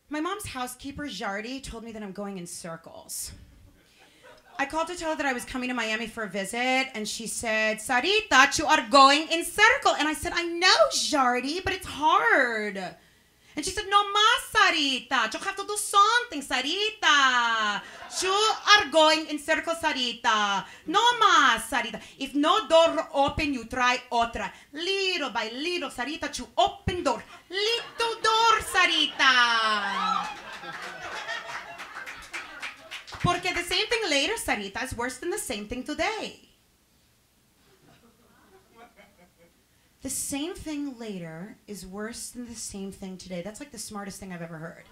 My mom's housekeeper, Jardy, told me that I'm going in circles. I called to tell her that I was coming to Miami for a visit, and she said, Sarita, you are going in circle. And I said, I know, Jardy, but it's hard. And she said, no mas, Sarita. You have to do something, Sarita. You are going in circle, Sarita. No mas, Sarita. If no door open, you try otra. Little by little, Sarita, you open door. Little door, Sarita. Porque the same thing later, Sarita, is worse than the same thing today. The same thing later is worse than the same thing today. That's like the smartest thing I've ever heard.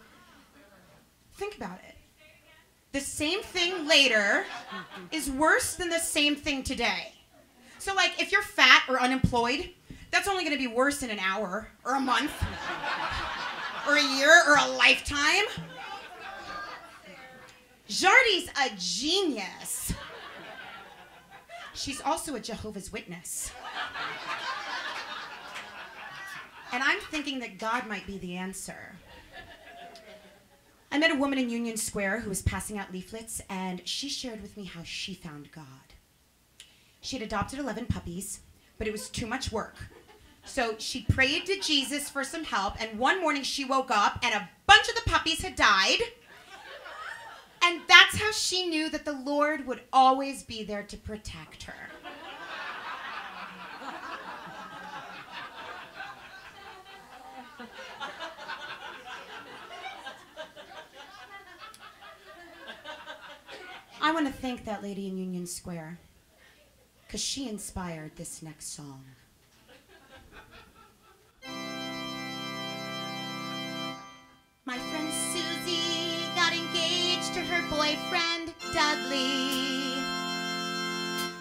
Think about it. The same thing later is worse than the same thing today. So like if you're fat or unemployed, that's only going to be worse in an hour or a month or a year or a lifetime. Jardy's a genius. She's also a Jehovah's Witness. And I'm thinking that God might be the answer. I met a woman in Union Square who was passing out leaflets, and she shared with me how she found God. She had adopted 11 puppies, but it was too much work. So she prayed to Jesus for some help, and one morning she woke up, and a bunch of the puppies had died. And that's how she knew that the Lord would always be there to protect her. I want to thank that lady in Union Square, because she inspired this next song. My friend Susie got engaged to her boyfriend, Dudley.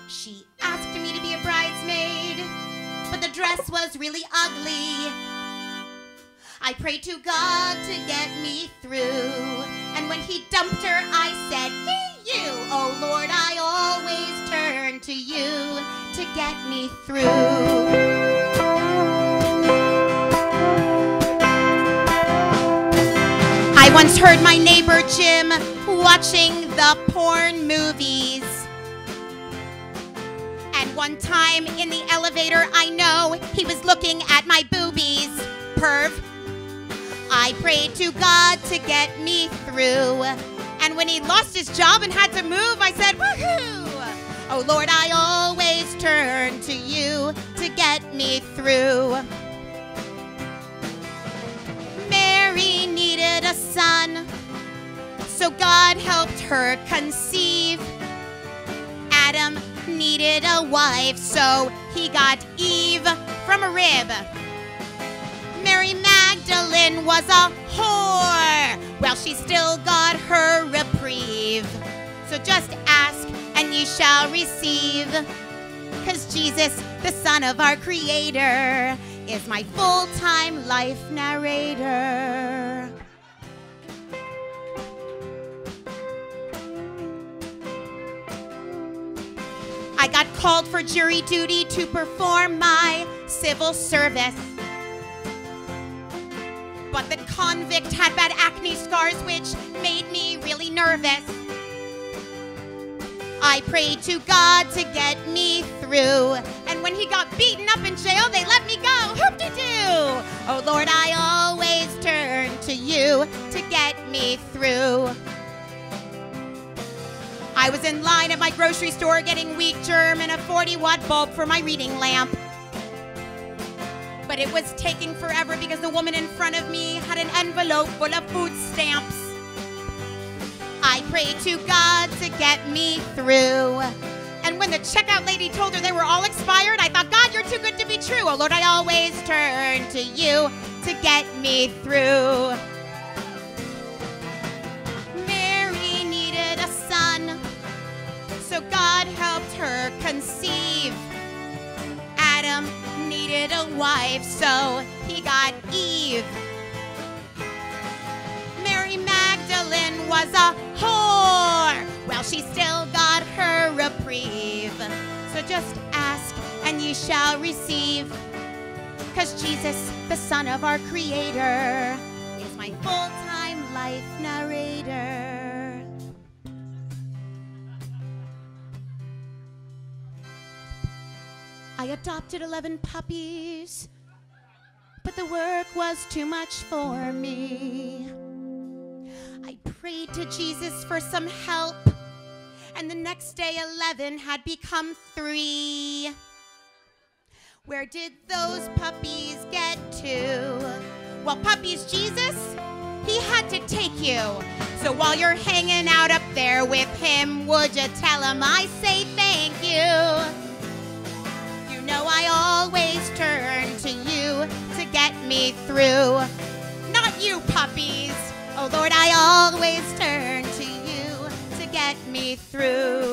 She asked me to be a bridesmaid, but the dress was really ugly. I prayed to God to get me through, and when he dumped her, I said, hey, you, oh Lord, I always turn to you to get me through. I once heard my neighbor Jim watching the porn movies. And one time in the elevator, I know he was looking at my boobies. Perv. I prayed to God to get me through. And when he lost his job and had to move, I said, woohoo! Oh Lord, I always turn to you to get me through. Mary needed a son, so God helped her conceive. Adam needed a wife, so he got Eve from a rib. Mary Magdalene was a whore. Well, she still got her reprieve. So just ask and ye shall receive. 'Cause Jesus, the Son of our Creator, is my full-time life narrator. I got called for jury duty to perform my civil service. But the convict had bad acne scars, which made me really nervous. I prayed to God to get me through. And when he got beaten up in jail, they let me go. Hoop-de-doo! Oh, Lord, I always turn to you to get me through. I was in line at my grocery store getting weak germ and a 40-watt bulb for my reading lamp. But it was taking forever because the woman in front of me had an envelope full of food stamps. I prayed to God to get me through. And when the checkout lady told her they were all expired, I thought, God, you're too good to be true. Oh, Lord, I always turn to you to get me through. Mary needed a son, so God helped her conceive. Adam needed a wife, so he got Eve. Mary Magdalene was a whore. Well, she still got her reprieve. So just ask and ye shall receive. 'Cause Jesus, the Son of our Creator, is my full-time I adopted 11 puppies, but the work was too much for me. I prayed to Jesus for some help, and the next day 11 had become 3. Where did those puppies get to? Well, puppies, Jesus, he had to take you. So while you're hanging out up there with him, would you tell him I say thank you? You know I always turn to you to get me through. Not you, puppies. Oh, Lord, I always turn to you to get me through.